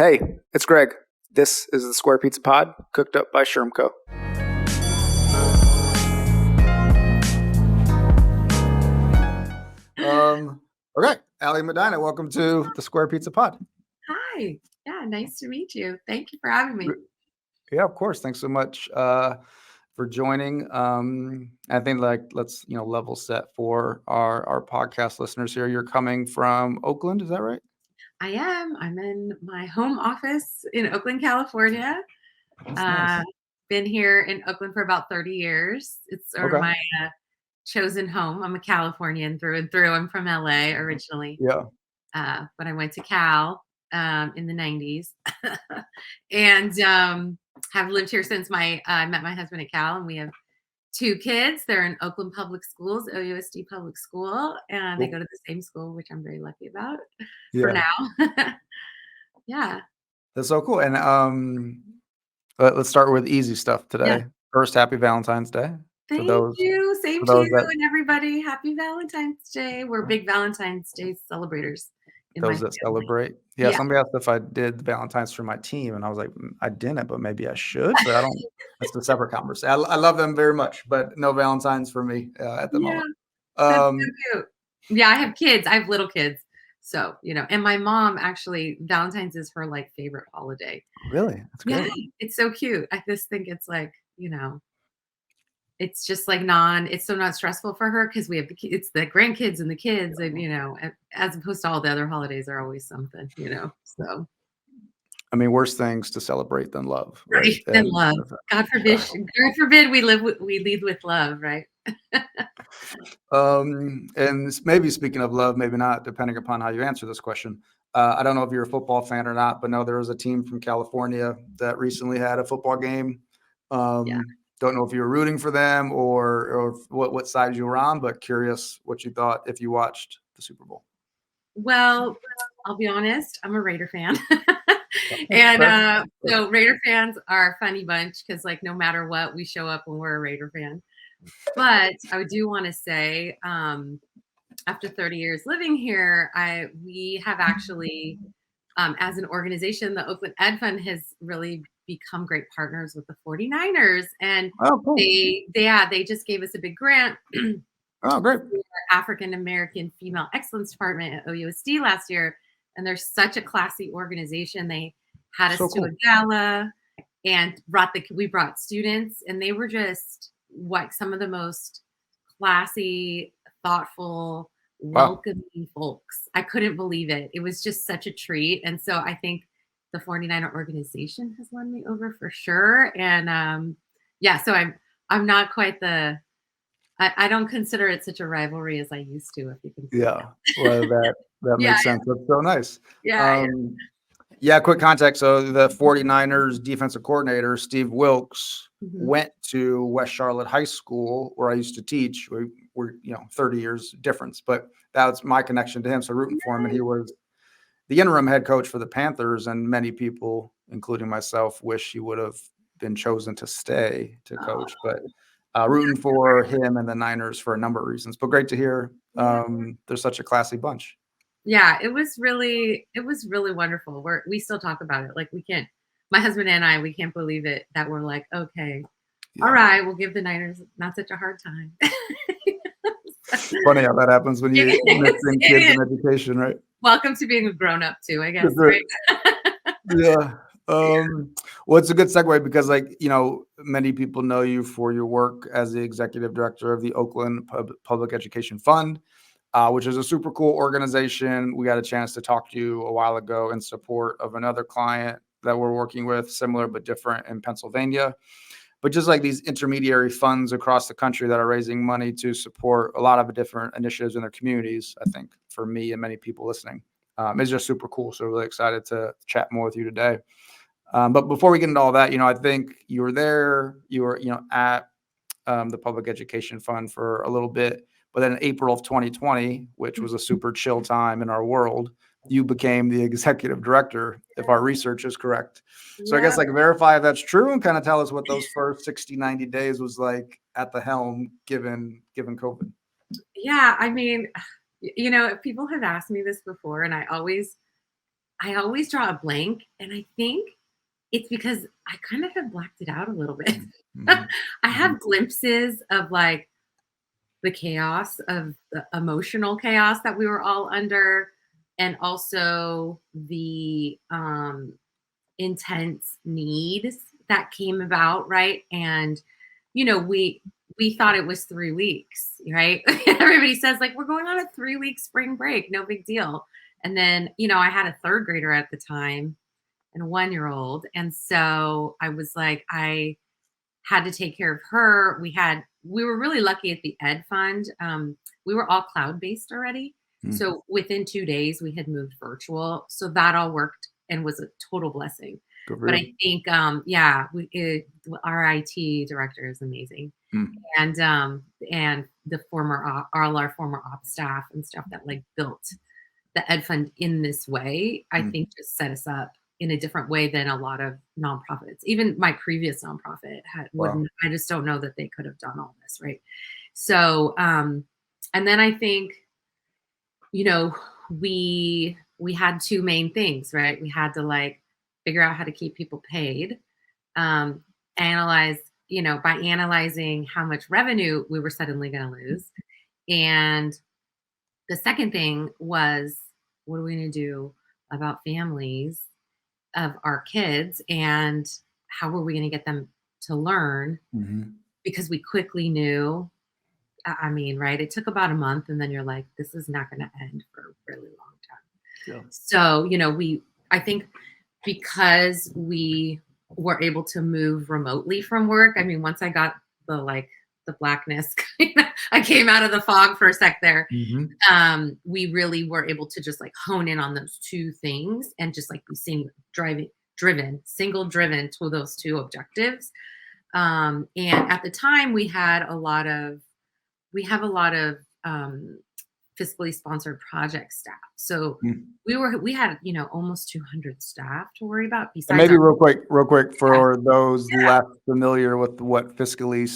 Hey, it's Greg. This is the Square Pizza Pod, cooked up by Shermco. Okay, Ali Medina, welcome to the Square Pizza Pod. Hi. Yeah, nice to meet you. Thank you for having me. Yeah, of course. Thanks so much for joining. I think let's level set for our podcast listeners here. You're coming from Oakland, is that right? I am. I'm in my home office in Oakland, California. That's nice. Been here in Oakland for about 30 years. It's sort of my chosen home. I'm a Californian through and through. I'm from LA originally. Yeah. But I went to Cal in the 90s and have lived here since I met my husband at Cal, and we have 2 kids. They're in Oakland Public Schools, OUSD Public School, and they go to the same school, which I'm very lucky about for now. Yeah. That's so cool. And let's start with easy stuff today. Yeah. First, happy Valentine's Day. Thank you. Same to you and everybody. Happy Valentine's Day. We're big Valentine's Day celebrators. Those that celebrate. Yeah, somebody asked if I did Valentine's for my team, and I was like, I didn't, but maybe I should. But I don't. That's a separate conversation. I love them very much, but no Valentine's for me at the moment. That's so cute. Yeah, I have kids. I have little kids. So, and my mom actually, Valentine's is her favorite holiday. Really? That's great. Yeah, it's so cute. I just think it's it's just it's so not stressful for her because it's the grandkids and the kids, and as opposed to all the other holidays are always something, so. I mean, worse things to celebrate than love, right? Than love. God forbid we lead with love, right? And maybe speaking of love, maybe not, depending upon how you answer this question. I don't know if you're a football fan or not, but no, there was a team from California that recently had a football game. Don't know if you were rooting for them or what side you were on, but curious what you thought if you watched the Super Bowl. Well, I'll be honest, I'm a Raider fan. And so Raider fans are a funny bunch because no matter what, we show up when we're a Raider fan. But I do want to say, after 30 years living here, we have actually, as an organization, the Oakland Ed Fund has really become great partners with the 49ers. And cool. they just gave us a big grant. Oh, great. African American Female Excellence Department at OUSD last year. And they're such a classy organization. They had us to a gala and we brought students, and they were just some of the most classy, thoughtful, welcoming folks. I couldn't believe it. It was just such a treat. And so I think the 49er organization has won me over for sure. And so I'm not quite I don't consider it such a rivalry as I used to, if you can see that. Well, that makes sense. That's so nice. Yeah. Quick context. So the 49ers defensive coordinator, Steve Wilkes, went to West Charlotte High School where I used to teach. We're 30 years difference, but that's my connection to him. So rooting for him. And he was the interim head coach for the Panthers. And many people, including myself, wish he would have been chosen to stay to coach. But rooting for him and the Niners for a number of reasons, but great to hear. They're such a classy bunch. Yeah, it was really wonderful. We still talk about it. My husband and I, we can't believe it that we're okay, all right, we'll give the Niners not such a hard time. Funny how that happens when you mix in kids and education, right? Welcome to being a grown-up too, I guess. Right? Yeah. Well, it's a good segue because many people know you for your work as the executive director of the Oakland Public Education Fund, which is a super cool organization. We got a chance to talk to you a while ago in support of another client that we're working with, similar but different in Pennsylvania. But just these intermediary funds across the country that are raising money to support a lot of different initiatives in their communities, I think for me and many people listening, is just super cool. So really excited to chat more with you today. But before we get into all that, I think you were there, at the Public Education Fund for a little bit, but then in April of 2020, which was a super chill time in our world, you became the executive director, if our research is correct. So I guess verify if that's true and kind of tell us what those first 60, 90 days was like at the helm, given COVID. Yeah. I mean, people have asked me this before, and I always I always draw a blank, and I think it's because I kind of have blacked it out a little bit. Mhm. I Mhm. have glimpses of like the chaos of the emotional chaos that we were all under, and also the intense needs that came about, right? And we thought it was 3 weeks, right? Everybody says like we're going on a 3 week spring break, no big deal. And then I had a third grader at the time and a 1 year old, and so I was like, I had to take care of her. We were really lucky at the Ed Fund. We were all cloud based already. Mm. So within 2 days, we had moved virtual. So that all worked and was a total blessing. Good for But you. I think, yeah, our IT director is amazing, Mm. and the all our former ops staff and stuff that like built the Ed Fund in this way, I Mm. think just set us up in a different way than a lot of nonprofits. Even my previous nonprofit Wow. wouldn't. I just don't know that they could have done all this, right? So, and then I think you know we had two main things, right? We had to like figure out how to keep people paid, um, analyze, by analyzing how much revenue we were suddenly going to lose, and the second thing was, what are we going to do about families of our kids, and how were we going to get them to learn? Mhm. Because we quickly knew, I mean, right? It took about a month, and then you're like, this is not going to end for a really long time. Yeah. So, I think because we were able to move remotely from work, I mean, once I got the blackness, I came out of the fog for a sec there. Mhm. We really were able to just like hone in on those two things and just like be single driven to those two objectives. And at the time we have a lot of fiscally sponsored project staff. So Mm. we had, almost 200 staff to worry about And besides maybe our. real quick Yeah, for those yeah. less familiar with what fiscally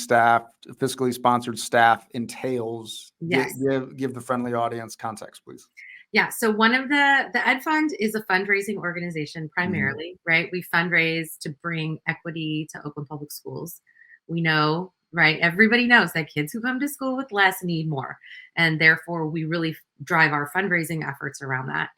sponsored staff entails, Yes. give the friendly audience context, please. Yeah. So one of the Ed Fund is a fundraising organization Mhm. primarily, right? We fundraise to bring equity to Oakland Public Schools. We know, right? Everybody knows that kids who come to school with less need more. And therefore we really drive our fundraising efforts around that.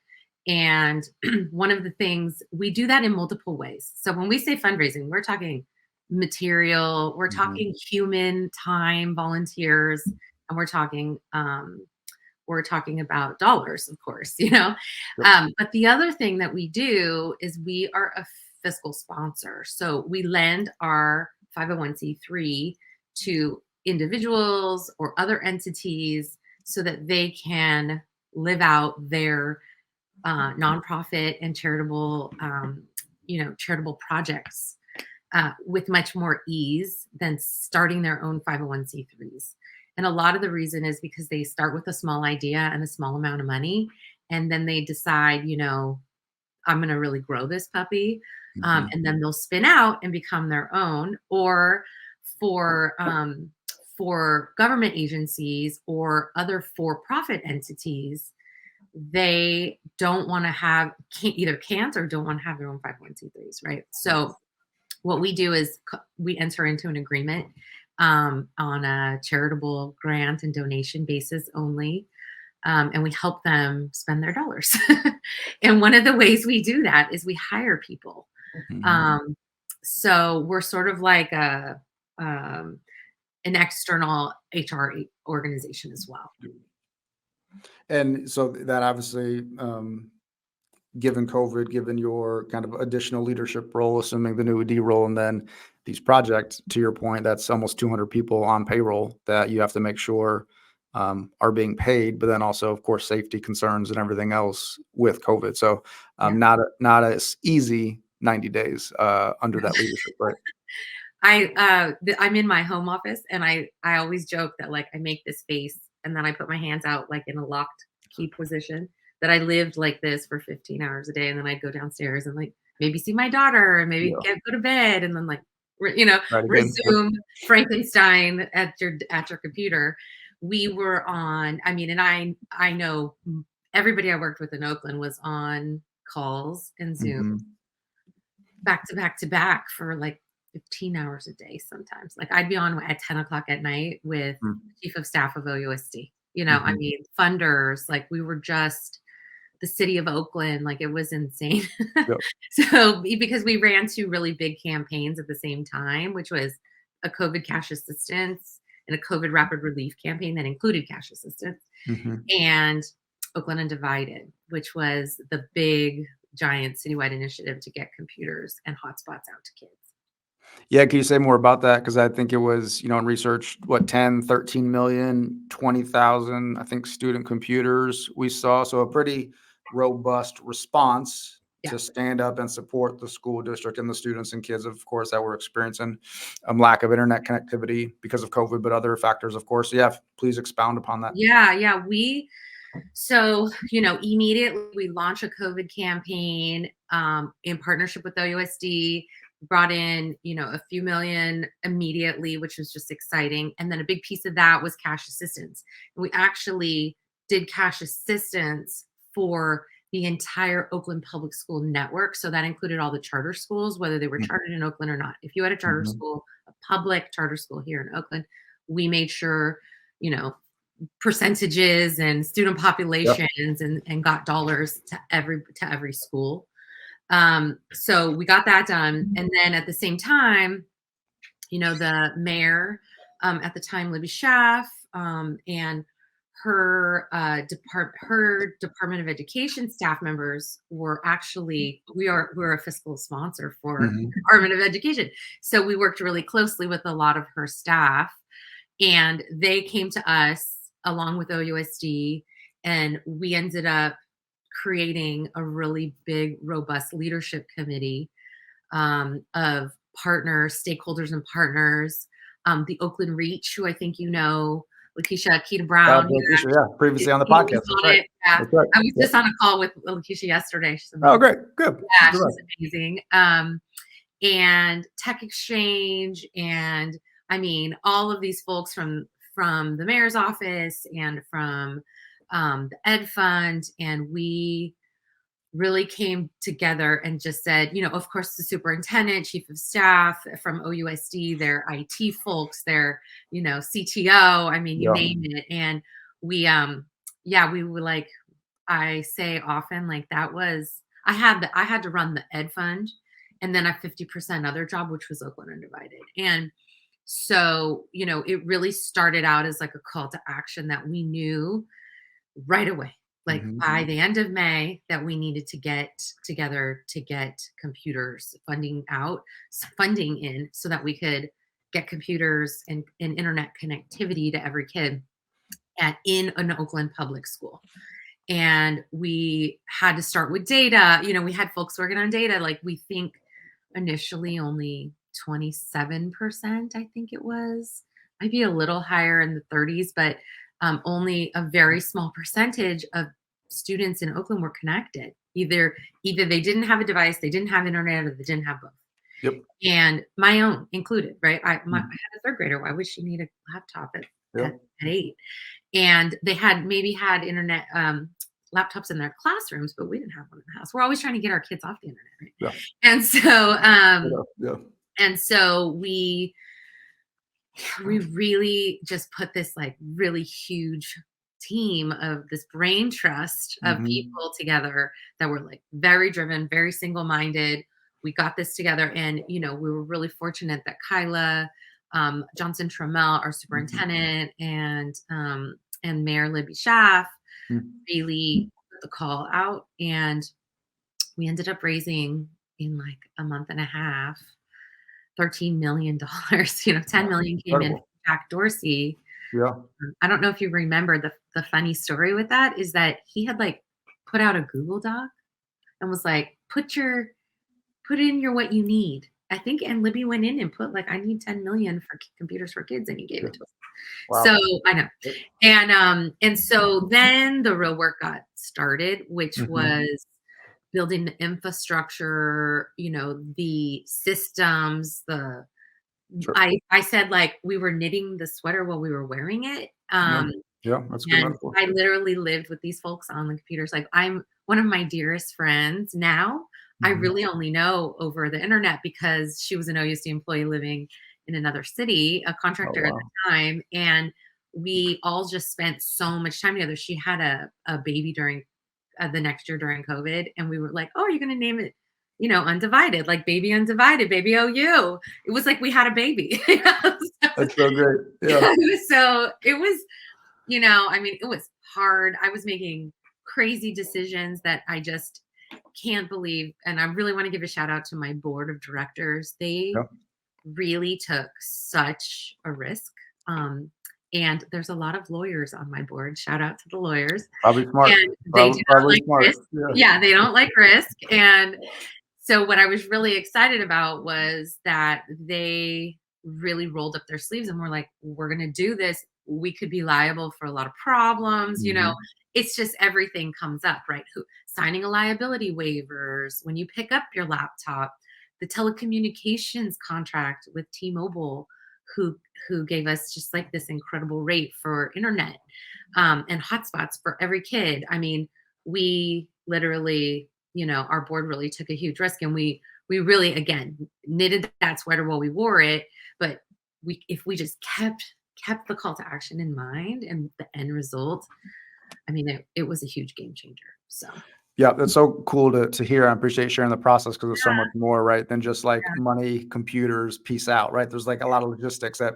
And one of the things we do that in multiple ways. So when we say fundraising, we're talking material, we're Mhm. talking human time, volunteers, and we're talking about dollars, of course, Yep. But the other thing that we do is we are a fiscal sponsor. So we lend our 501(c)(3) to individuals or other entities so that they can live out their nonprofit and charitable projects with much more ease than starting their own 501(c)(3s. And a lot of the reason is because they start with a small idea and a small amount of money, and then they decide, I'm going to really grow this puppy, Mhm. and then they'll spin out and become their own. Or for government agencies or other for-profit entities, they don't want to have can't or don't want to have their own 501(c)(3s, right? So what we do is we enter into an agreement on a charitable grant and donation basis only. And we help them spend their dollars. And one of the ways we do that is we hire people. Mhm. Um, so we're sort of like um, an external HR organization as well. And so that obviously, given COVID, given your kind of additional leadership role, assuming the new AD role, and then these projects, to your point, that's almost 200 people on payroll that you have to make sure are being paid, but then also, of course, safety concerns and everything else with COVID. So Yeah. not as easy 90 days under that leadership, right? I'm in my home office, and I always joke that like I make this face and then I put my hands out like in a locked key position, that I lived like this for 15 hours a day, and then I'd go downstairs and like maybe see my daughter and maybe Yeah. go to bed, and then like Right. Again. Yep. resume Frankenstein at your computer. We were on, I mean, and I know everybody I worked with in Oakland was on calls and Zoom Mm-hmm. back to back to back for like 15 hours a day sometimes. Like I'd be on at 10 o'clock at night with chief of staff of OUSD. I Mm-hmm. mean, funders, like we were just the city of Oakland, like it was insane. Yep. So because we ran two really big campaigns at the same time, which was a COVID cash assistance and a COVID rapid relief campaign that included cash assistance, Mm-hmm. and Oakland Undivided, which was the big giant citywide initiative to get computers and hotspots out to kids. Yeah, can you say more about that? Because I think it was, in research, what, 10, 13 million, 20,000, I think, student computers we saw. So a pretty robust response to stand up and support the school district and the students and kids, of course, that were experiencing lack of internet connectivity because of COVID, but other factors, of course. Yeah, please expound upon that. Yeah. So, immediately we launched a COVID campaign in partnership with OUSD, brought in, a few million immediately, which was just exciting. And then a big piece of that was cash assistance. And we actually did cash assistance for the entire Oakland Public School network. So that included all the charter schools, whether they were chartered in Oakland or not. If you had a charter school, a public charter school here in Oakland, we made sure, percentages and student populations and got dollars to every school. So we got that done. And then at the same time, the mayor at the time, Libby Schaff, and her Department of Education staff members were actually, we're a fiscal sponsor for the Department of Education. So we worked really closely with a lot of her staff, and they came to us along with OUSD, and we ended up creating a really big, robust leadership committee of partners, stakeholders and partners. The Oakland Reach, who I think Lakeisha Keita Brown. Previously on the podcast. That's right. Yeah. That's right. I was just on a call with Lakeisha yesterday. She's amazing. Oh, great. Good. Yeah, she's amazing. And Tech Exchange, and I mean, all of these folks from the mayor's office and from the Ed Fund, and we really came together and just said, of course, the superintendent, chief of staff from OUSD, their IT folks, their, CTO, I mean, you name it. And we were like, I say often, like I had to run the Ed Fund and then a 50% other job, which was Oakland Undivided. And so, it really started out as like a call to action that we knew right away, like by the end of May, that we needed to get together to get computers funding in so that we could get computers and internet connectivity to every kid in an Oakland public school. And we had to start with data. We had folks working on data. Like we think initially only 27%, I think it was, might be a little higher in the 30s, but only a very small percentage of students in Oakland were connected. Either they didn't have a device, they didn't have internet, or they didn't have both. Yep. And my own included, right? I had a third grader. Why would she need a laptop at 8? And they maybe had internet laptops in their classrooms, but we didn't have one in the house. We're always trying to get our kids off the internet, right? Yeah. And so, and so we really just put this like really huge team of this brain trust of people together that were like very driven, very single-minded. We got this together, and we were really fortunate that Kyla Johnson Trammell, our superintendent, and Mayor Libby Schaff really put the call out, and we ended up raising in like a month and a half $13 million. 10 million came in from Jack Dorsey. Yeah. I don't know if you remember the funny story with that is that he had like put out a Google Doc and was like, put in your what you need. I think, and Libby went in and put like, I need 10 million for computers for kids, and he gave it to us. Wow. So I know. And so then the real work got started, which was building the infrastructure, the systems, I said like we were knitting the sweater while we were wearing it. Yeah, that's good. And I literally lived with these folks on the computers. Like one of my dearest friends now, I really only know over the internet because she was an OUC employee living in another city, a Oh, contractor at wow. the time, and we all just spent so much time together. She had a baby during the next year during COVID, and we were like, "Oh, you're gonna name it, Undivided, like baby Undivided, baby OU." It was like we had a baby. That's so great. Yeah. So it was, I mean, it was hard. I was making crazy decisions that I just can't believe. And I really want to give a shout out to my board of directors. They Yeah. really took such a risk. And there's a lot of lawyers on my board. Shout out to the lawyers. Probably smart. And they do not Probably like smart. risk. Yeah. Yeah, they don't like risk. And so what I was really excited about was that they really rolled up their sleeves and were like, we're going to do this. We could be liable for a lot of problems. It's just everything comes up, right? Signing a liability waivers, when you pick up your laptop, the telecommunications contract with T-Mobile, who gave us just like this incredible rate for internet and hotspots for every kid. I mean, we literally, our board really took a huge risk, and we really, again, knitted that sweater while we wore it. But if we just kept the call to action in mind and the end result, I mean, it was a huge game changer. So Yeah, that's so cool to hear. I appreciate sharing the process because it's so much more, right, than just like yeah, money, computers, peace out, right? There's like a lot of logistics that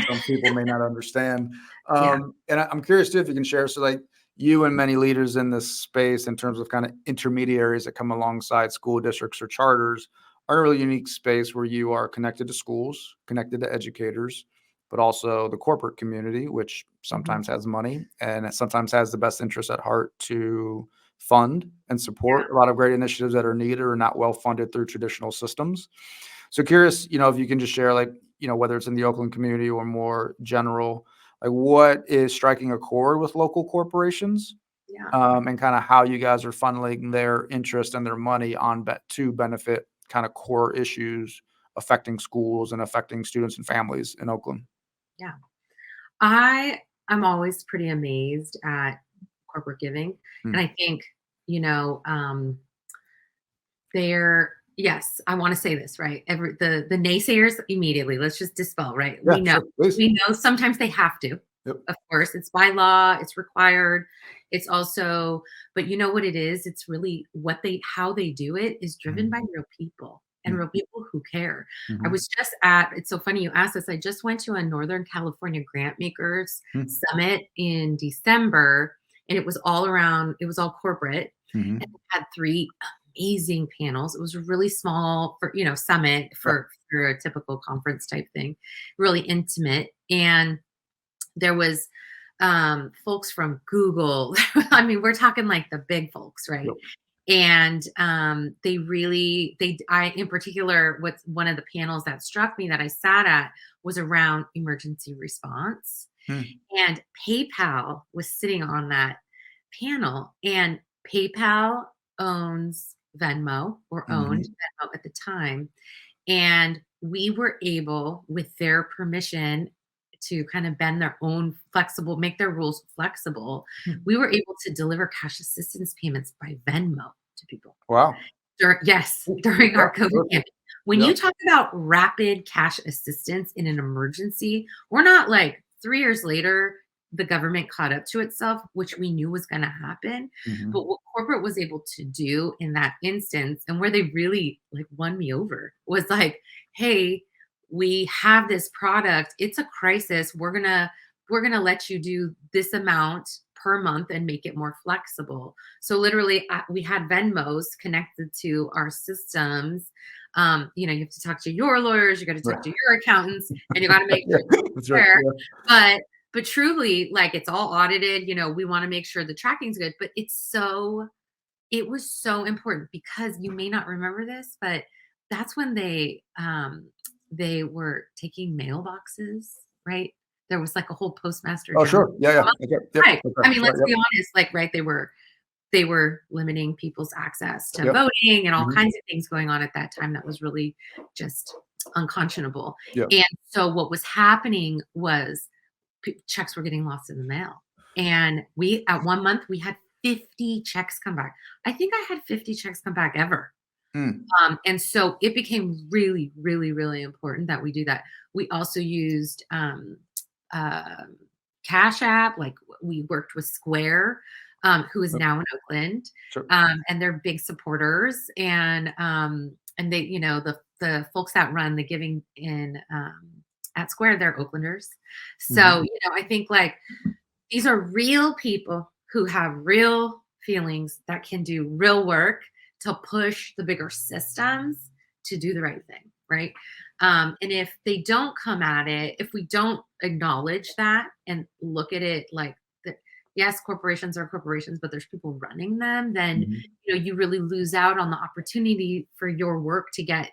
some people may not understand. yeah, And I'm curious too if you can share. So, like you and many leaders in this space, in terms of kind of intermediaries that come alongside school districts or charters, are a really unique space where you are connected to schools, connected to educators, but also the corporate community, which sometimes has money and it sometimes has the best interest at heart to fund and support a lot of great initiatives that are needed or not well funded through traditional systems. So curious, if you can just share, like, whether it's in the Oakland community or more general, like what is striking a chord with local corporations, yeah. and kind of how you guys are funneling their interest and their money to benefit kind of core issues affecting schools and affecting students and families in Oakland. Yeah. I'm always pretty amazed at corporate giving. Hmm. And I think, you know, um, yes, I want to say this, right? The naysayers immediately, let's just dispel, right? Yeah, sure, please. We know sometimes they have to. Yep. Of course, it's by law, it's required. It's also, but you know what it is? It's really how they do it is driven by real people and real people who care. I Mhm. was just it's so funny you asked this. I just went to a Northern California grant makers Mhm. summit in December, and it was it was all corporate, and Mhm. we had three amazing panels. It was a really small summit Yeah. for a typical conference type thing, really intimate. And there was folks from Google. I mean, we're talking like the big folks, right? Yep. And I, in particular, what's one of the panels that struck me that I sat at was around emergency response. Hmm. And PayPal was sitting on that panel, and PayPal owns Venmo, or owned Mhm. Venmo at the time. And we were able, with their permission, to kind of make their rules flexible. Hmm. We were able to deliver cash assistance payments by Venmo to people. Wow. During Yeah, our COVID perfect. campaign. When Yeah. you talk about rapid cash assistance in an emergency, we're not like 3 years later, the government caught up to itself, which we knew was gonna happen. Mhm. But what corporate was able to do in that instance, and where they really, like, won me over, was like, "Hey, we have this product. It's a crisis. We're gonna let you do this amount per month and make it more flexible." So literally, we had Venmos connected to our systems. You have to talk to your lawyers, you got to talk Right. to your accountants, and you got to make Yeah, sure it's that's right. fair. Yeah. But truly, like, it's all audited. We want to make sure the tracking's good. But it was so important, because you may not remember this, but that's when they were taking mailboxes, right? There was like a whole postmaster Oh, general. sure. Yeah, yeah. Okay. Yep. Right. Okay. I mean, Sorry. let's be Yep. honest, like, right, they were limiting people's access to Yep. voting, and all Mhm. kinds of things going on at that time that was really just unconscionable. Yep. And so what was happening was checks were getting lost in the mail. And at one month we had 50 checks come back. I think I had 50 checks come back ever. Mm. And so it became really, really, really important that we do that. We also used uh, Cash App, like we worked with Square, who is Yep. now in Oakland, Sure. and they're big supporters. And they, the folks that run the giving in at Square, they're Oaklanders. So Mhm. I think like these are real people who have real feelings that can do real work to push the bigger systems to do the right thing, right? And if they don't come at it, if we don't acknowledge that and look at it like that, yes, corporations are corporations, but there's people running them, then Mhm. you really lose out on the opportunity for your work to get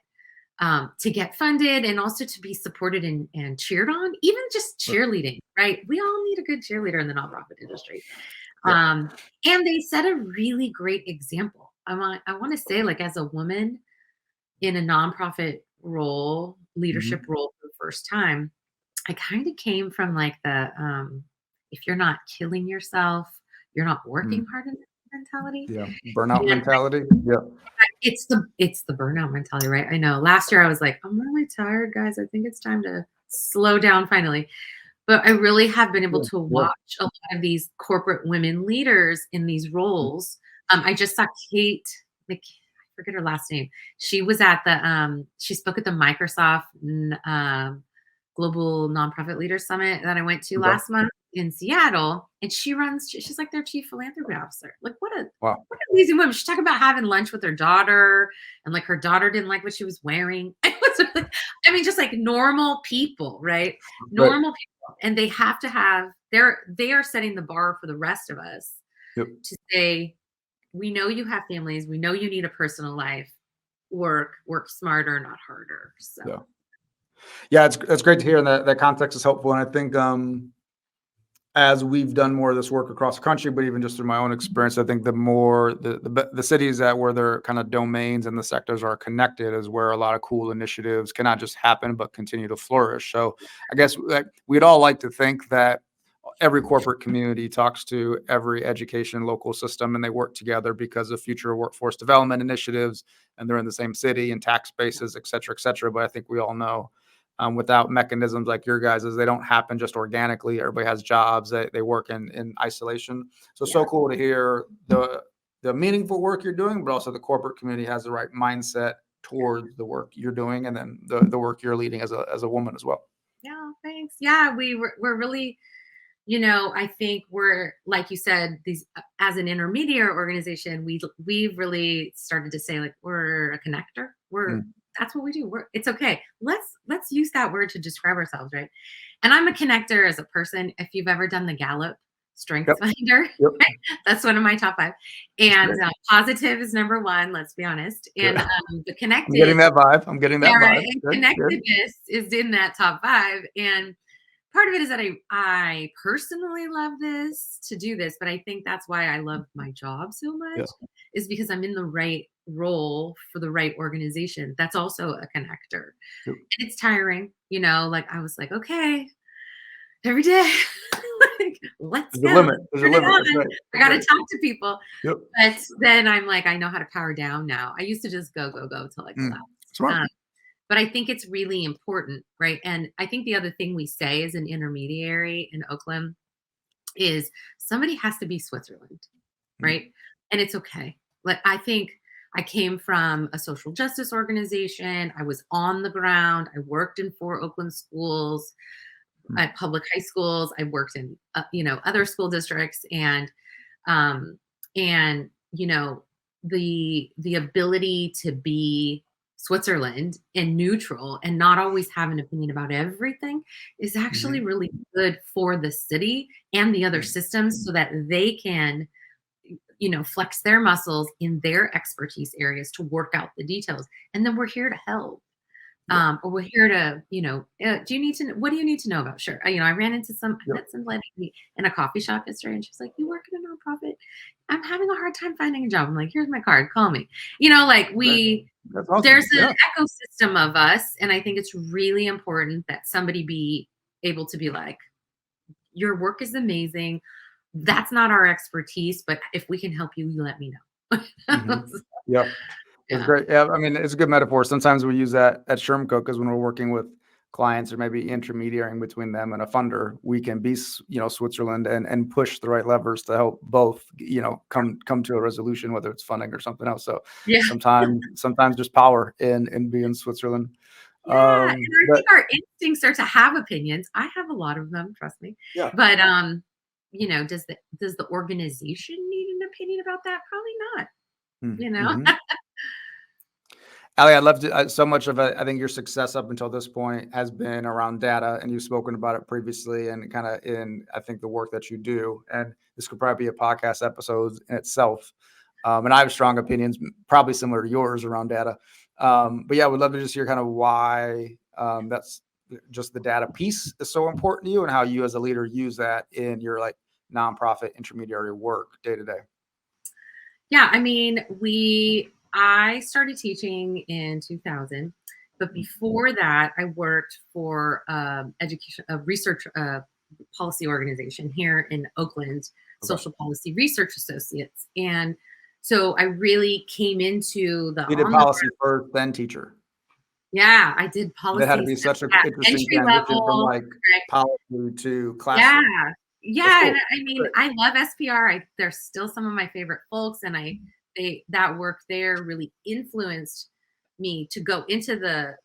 funded and also to be supported and cheered on, even just Right. cheerleading, right? We all need a good cheerleader in the nonprofit industry. Yeah. And they set a really great example. I want to say, like, as a woman in a nonprofit role, leadership Mhm. role for the first time, I kind of came from like the if you're not killing yourself, you're not working Mm. hard enough mentality. Yeah. Burnout And mentality. Yeah. it's the burnout mentality, right? I know. Last year I was like, I'm really tired, guys. I think it's time to slow down finally. But I really have been able Yeah. to Yeah. watch a lot of these corporate women leaders in these Mm. roles. I just saw Kate I forget her last name. She was at she spoke at the Microsoft Global Nonprofit Leaders Summit that I went to Okay. last month in Seattle. And she's like their chief philanthropy officer. Like Wow. what an amazing woman. She talked about having lunch with her daughter, and like her daughter didn't like what she was wearing. It was really, I mean, just like normal people, right? Right. Normal people. And they have to have they are setting the bar for the rest of us Yep. to say, we know you have families, we know you need a personal life. Work smarter, not harder. So Yeah. Yeah. It's great to hear, and that context is helpful. And I think as we've done more of this work across the country, but even just through my own experience, I think the more the cities that where their kind of domains and the sectors are connected is where a lot of cool initiatives can not just happen but continue to flourish. So I guess like, we'd all like to think that every corporate community talks to every education local system and they work together because of future workforce development initiatives, and they're in the same city and tax bases, et cetera, et cetera. But I think we all know without mechanisms like your guys' they don't happen just organically. Everybody has jobs, they work in isolation. So yeah. cool to hear the meaningful work you're doing, but also the corporate community has the right mindset towards the work you're doing, and then the work you're leading as a woman as well. Yeah, thanks. Yeah, we're really, I think we're, like you said, these as an intermediate organization, we've really started to say like we're a connector. Mm. That's what we do. It's okay. Let's use that word to describe ourselves, right? And I'm a connector as a person. If you've ever done the Gallup Strengths Yep. Finder, Yep. that's one of my top 5. That's And great. positive is number 1. Let's be honest. Good. And the I'm getting connected, that vibe. I'm getting that yeah, right. vibe. And Good. Good. connectedness is in that top 5. And part of it is that I personally love this to do this, but I think that's why I love my job so Yeah. much, is because I'm in the right role for the right organization. That's also a connector. Yep. And it's tiring, like I was like, okay, every day, like, let's There's a go. limit. There's a Turn it limit. That's on. right. I That's got to right. talk to people. Yep. But then I'm like, I know how to power down now. I used to just go, go, go till I Mm. collapsed. Smart. But I think it's really important, right? And I think the other thing we say as an intermediary in Oakland is somebody has to be Switzerland, Mm. right? And it's okay. Like, I think I came from a social justice organization. I was on the ground. I worked in 4 Oakland schools, Mm. at public high schools. I worked in, other school districts, um, and the ability to be Switzerland and neutral and not always have an opinion about everything is actually Mhm. really good for the city and the other Mm. systems, so that they can flex their muscles in their expertise areas to work out the details. And then we're here to help. Yeah. Or we're here to, do you need to, what do you need to know about? Sure. I ran into I Yep. met some lady in a coffee shop yesterday, and she's like, you work in a nonprofit? I'm having a hard time finding a job. I'm like, here's my card, call me. Like Right. That's awesome. there's an Yeah. ecosystem of us. And I think it's really important that somebody be able to be like, your work is amazing. that's not our expertise, but if we can help you, you let me know. Mhm. Yep. That's Yeah. great. Yeah, I mean, it's a good metaphor. Sometimes we use that at Shermco because when we're working with clients or maybe intermediating between them and a funder, we can be, Switzerland and push the right levers to help both, come to a resolution, whether it's funding or something else. So Yeah. sometimes there's power in being Switzerland. Yeah, and I But think our instincts are to have opinions. I have a lot of them, trust me. yeah. But does the organization need an opinion about that? Probably not. You know? Mm-hmm. Ali, I loved it. So much of it, I think your success up until this point has been around data, and you've spoken about it previously and kind of in, I think, the work that you do. And this could probably be a podcast episode in itself. And I have strong opinions, probably similar to yours around data. But yeah, we'd love to just hear kind of why that's just the data piece is so important to you and how you as a leader use that in your like nonprofit intermediary work day to day. Yeah, I mean, I started teaching in 2000, but before that, I worked for a research policy organization here in Oakland, Okay. Social Policy Research Associates, and so I really came into the You did on the policy first, then teacher. yeah, I did That had to policies be such an at interesting entry transition from level. like Right? policy to Yeah. classroom. That's Yeah, and cool. I mean, Great. I love SPR. They're still some of my favorite folks, and that work there really influenced me to go into the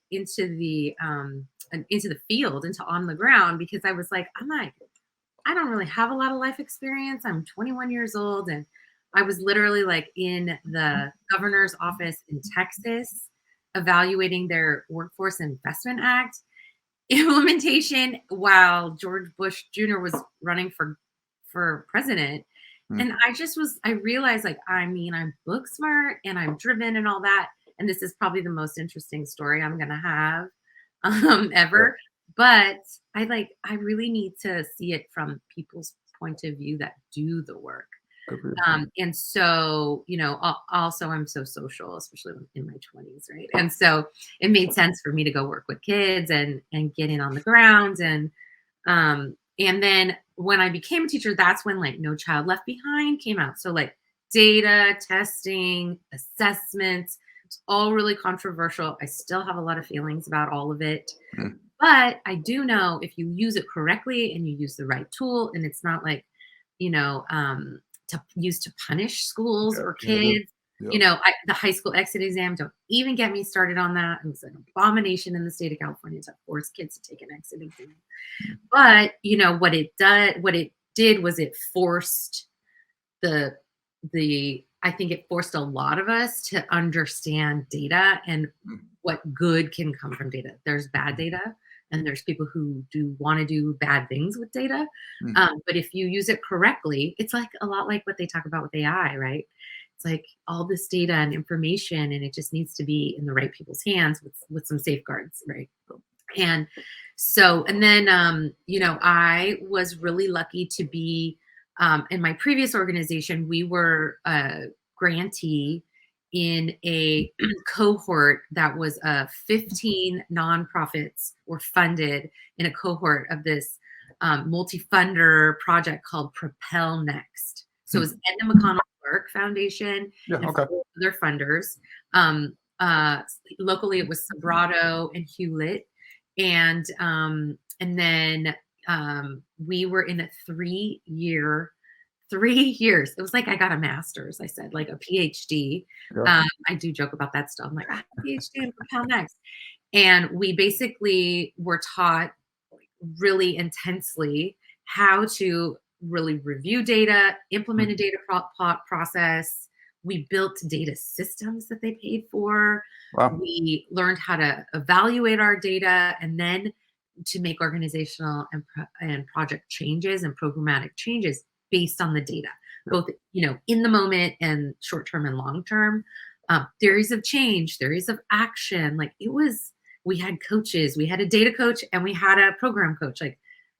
field, into on the ground, because I don't really have a lot of life experience. I'm 21 years old, and I was literally like in the governor's office in Texas evaluating their Workforce Investment Act implementation while George Bush Jr. was running for president. Hmm. And I realized, like, I mean, I'm book smart and I'm driven and all that. And this is probably the most interesting story I'm gonna have Yeah. ever. But I really need to see it from people's point of view that do the work. Good for you. And so, also I'm so social, especially in my 20s, right? And so it made sense for me to go work with kids and get in on the ground. And then when I became a teacher, that's when like No Child Left Behind came out. So like data, testing, assessments, it's all really controversial. I still have a lot of feelings about all of it. Hmm. But I do know if you use it correctly and you use the right tool, and it's not like, to use to punish schools Yeah. or Yeah. kids. Yeah. The high school exit exam, don't even get me started on that. It was an abomination in the state of California to force kids to take an exit exam. But what it did was it forced I think it forced a lot of us to understand data and what good can come from data. There's bad data, and there's people who do want to do bad things with data. But if you use it correctly, it's like a lot like what they talk about with AI, right? It's like all this data and information, and it just needs to be in the right people's hands with some safeguards, right? And so, and then, I was really lucky to be in my previous organization. We were a grantee in a cohort that was 15 nonprofits were funded in a cohort of this multi-funder project called Propel Next. So it was Edna McConnell Clark Foundation and Okay. 4 other funders. Locally, it was Sobrato and Hewlett. And then we were in a 3 years. It was like I got a master's, I said, like a PhD. Yeah. I do joke about that stuff. I'm like, PhD in Propel Next. And we basically were taught really intensely how to really review data, implement a data process. We built data systems that they paid for. Wow. We learned how to evaluate our data and then to make organizational and project changes and programmatic changes based on the data, both in the moment and short term and long term. Theories of change, theories of action. Like we had coaches, we had a data coach, and we had a program coach. Like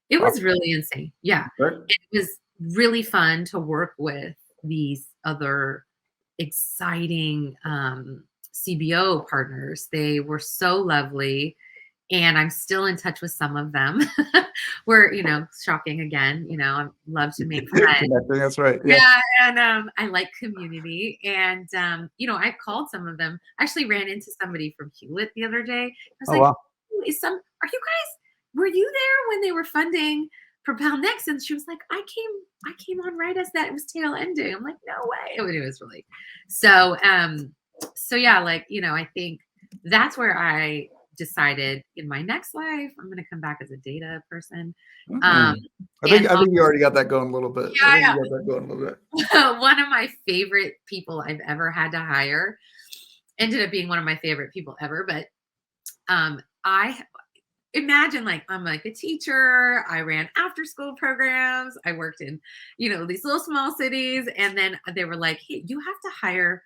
it was really insane. Yeah, Right. it was really fun to work with these other exciting CBO partners. They were so lovely. and I'm still in touch with some of them. We're, shocking again, I love to make friends. That's right. Yeah, and I like community, and I called some of them. I actually ran into somebody from Hewlett the other day. I was Oh like, wow. are you guys, were you there when they were funding Propel Next? And she was like, I came on right as that it was tail ending. I'm like, no way. It was really so yeah, I think that's where I decided in my next life I'm going to come back as a data person. I think you already got that going a little bit. Yeah, I think you got that going a little bit. One of my favorite people I've ever had to hire ended up being one of my favorite people ever. But I imagine I'm like a teacher. I ran after school programs. I worked in, these little small cities. And then they were like, hey, you have to hire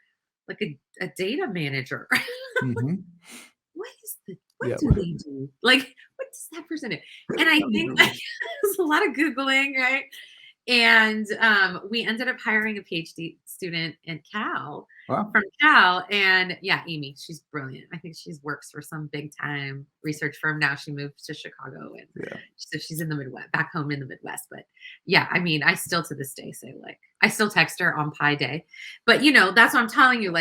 like a data manager. Mm-hmm. What do they do? Like, what does that person do? And I think there's a lot of Googling, right? And we ended up hiring a PhD student in Cal. Wow. From Cal. And yeah, Amy, she's brilliant. I think she works for some big time research firm now. She moved to Chicago, and so she's in the Midwest, back home in the Midwest. But yeah, I mean, I still to this day say I still text her on Pi Day. But that's what I'm telling you,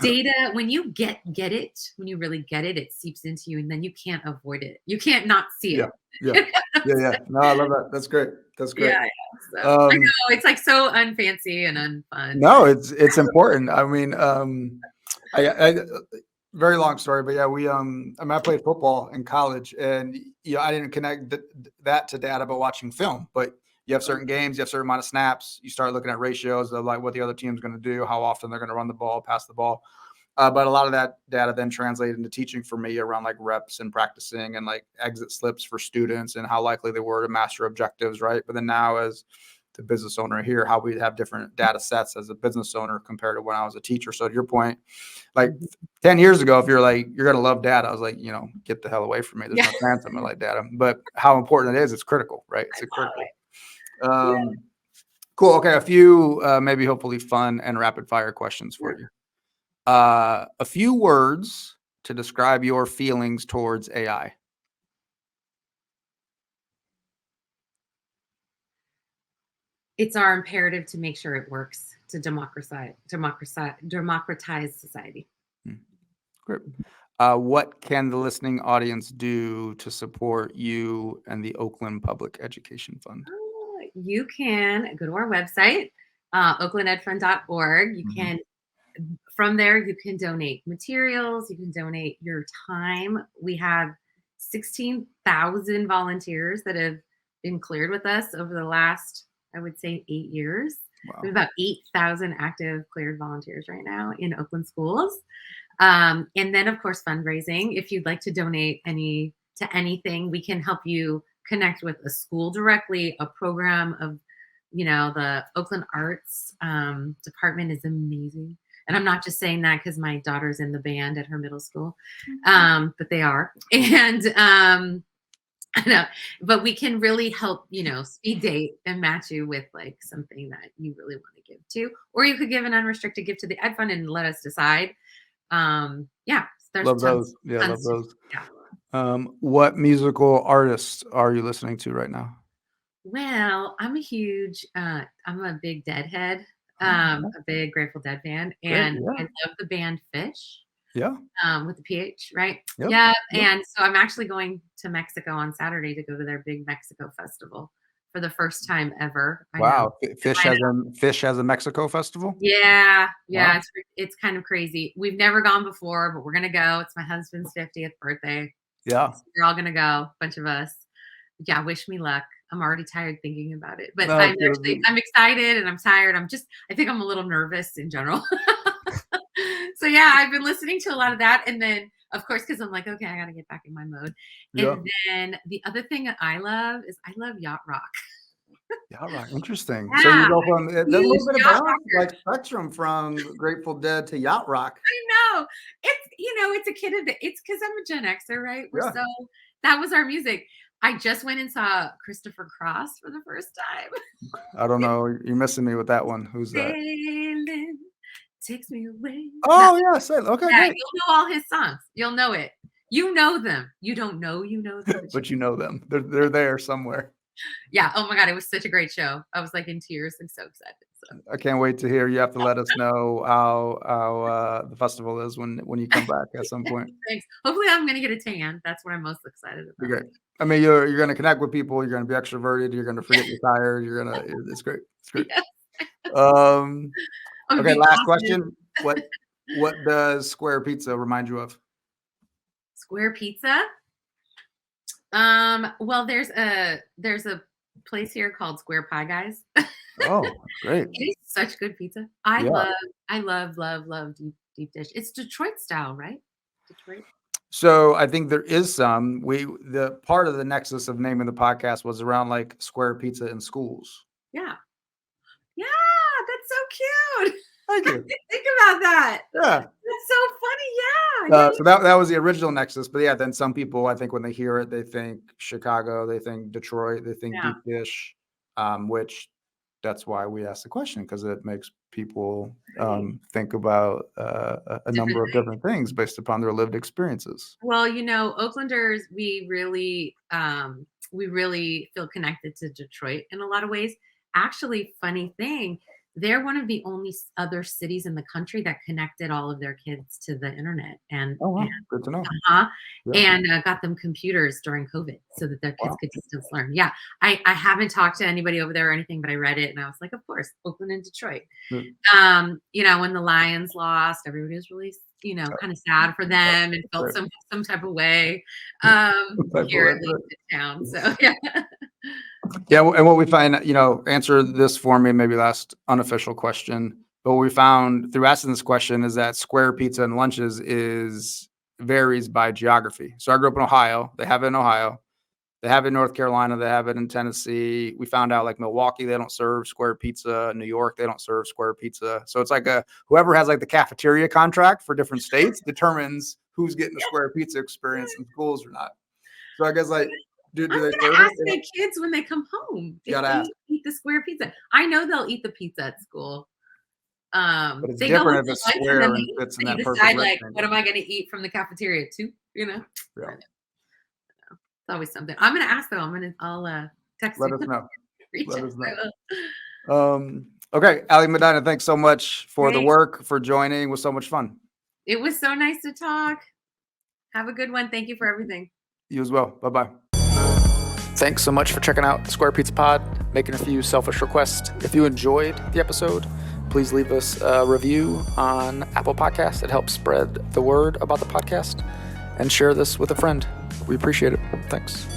data, when you get it, when you really get it, it seeps into you, and then you can't avoid it. You can't not see it. Yeah. No, I love that. That's great. Yeah. So, I know it's so unfancy and unfun. No, it's important. I mean, I very long story, but yeah, I played football in college, and I didn't connect that to data, but watching film. But you have certain games, you have certain amount of snaps. You start looking at ratios of what the other team's going to do, how often they're going to run the ball, pass the ball. But a lot of that data then translated into teaching for me around reps and practicing and exit slips for students and how likely they were to master objectives, right? But then now as the business owner here, how we have different data sets as a business owner compared to when I was a teacher. So to your point, 10 years ago, if you're you're going to love data, I was like, get the hell away from me. There's no chance I'm going to like data. But how important it is, it's critical, right? It's critical. Cool. Okay. A few maybe hopefully fun and rapid fire questions for you. A few words to describe your feelings towards AI. It's our imperative to make sure it works to democratize society. Great. What can the listening audience do to support you and the Oakland Public Education Fund? You can go to our website, oaklandedfund.org. You can, from there, you can donate materials. You can donate your time. We have 16,000 volunteers that have been cleared with us over the last, I would say, 8 years. Wow. We have about 8,000 active cleared volunteers right now in Oakland schools. And then, of course, fundraising. If you'd like to donate to anything, we can help you connect with a school directly. A program of, the Oakland Arts Department is amazing. And I'm not just saying that because my daughter's in the band at her middle school, but they are. And I know, but we can really help, speed date and match you with something that you really want to give to, or you could give an unrestricted gift to the Ed Fund and let us decide. There's love those. Yeah, love those. Yeah. What musical artists are you listening to right now? Well, I'm a big Deadhead, a big Grateful Dead fan, and I love the band Fish. Yeah. With the PH, right? Yep. Yeah. Yep. And so I'm actually going to Mexico on Saturday to go to their big Mexico festival for the first time ever. Wow. Fish has a Mexico festival? Yeah. Yeah. Wow. It's kind of crazy. We've never gone before, but we're going to go. It's my husband's 50th birthday. Yeah. So we're all going to go, a bunch of us. Yeah. Wish me luck. I'm already tired thinking about it, but I'm excited and I'm tired. I think I'm a little nervous in general. So yeah, I've been listening to a lot of that. And then of course, because I'm like, okay, I got to get back in my mode. And then the other thing that I love yacht rock. Yacht rock. Interesting. Yeah. So you go from a little bit of spectrum from Grateful Dead to yacht rock. I know. It's a kid of it. It's because I'm a Gen Xer, right? So that was our music. I just went and saw Christopher Cross for the first time. I don't know. You're missing me with that one. Who's that? Takes me away. Oh, yeah. Okay. Yeah, you'll know all his songs. You'll know it. You know them. You don't know you know them, but you know them. They're there somewhere. yeah. Oh my god, it was such a great show. I was like in tears and so excited. So I can't wait to hear. You have to let us know how the festival is when you come back at some point. thanks. Hopefully, I'm gonna get a tan. That's what I'm most excited Be about. great. I mean, you're gonna connect with people. You're gonna be extroverted. You're gonna forget you're tired. It's great. It's great. Yes. Um, I'm gonna okay, be last positive. question. What does square pizza remind you of? Square pizza. Well, there's a place here called Square Pie Guys. Oh, great. It is such good pizza. Yeah. I love deep dish. It's Detroit style, right? Detroit. So I think there is some. The part of the nexus of naming the podcast was around like square pizza in schools. Yeah. Yeah, that's so cute. Thank I you. didn't think about that. Yeah. That's so funny. Yeah. So that was the original nexus. But yeah, then some people, I think, when they hear it, they think Chicago, they think Detroit, they think Yeah. deep dish, which that's why we asked the question, because it makes people think about a number of different things based upon their lived experiences. Well, Oaklanders, we really feel connected to Detroit in a lot of ways. Actually, funny thing, they're one of the only other cities in the country that connected all of their kids to the internet and Oh, wow. Good to know. uh-huh, Yeah. and got them computers during COVID so that their kids Wow. could distance learn. Yeah, I haven't talked to anybody over there or anything, but I read it and I was like, of course, Oakland and Detroit. Mm. When the Lions lost, everybody was really, kind of sad for them and felt Right. some type of way Type here of at way, least in town. So yeah. Yeah, and what we find, answer this for me, maybe last unofficial question. But what we found through asking this question is that square pizza and lunches varies by geography. So I grew up in Ohio. They have it in Ohio. They have it in North Carolina. They have it in Tennessee. We found out like Milwaukee, they don't serve square pizza. New York, they don't serve square pizza. So it's like whoever has like the cafeteria contract for different states determines who's getting a square pizza experience in schools or not. So I guess like, do I'm they gonna serve ask it? my kids when they come home You if gotta they ask. eat the square pizza. I know they'll eat the pizza at school. But it's They go different with if it's the lunch and square then and fits in they that perfect decide like, rectangle. what am I going to eat from the cafeteria too? Yeah. It's always something. I'm going to ask them. I'll text Let you. us know. Reach Let out. us I know. will. Okay, Ali Medina, thanks so much for the Great. work, for joining. It was so much fun. It was so nice to talk. Have a good one. Thank you for everything. You as well. Bye-bye. Thanks so much for checking out the Square Pizza Pod, making a few selfish requests. If you enjoyed the episode, please leave us a review on Apple Podcasts. It helps spread the word about the podcast, and share this with a friend. We appreciate it. Thanks.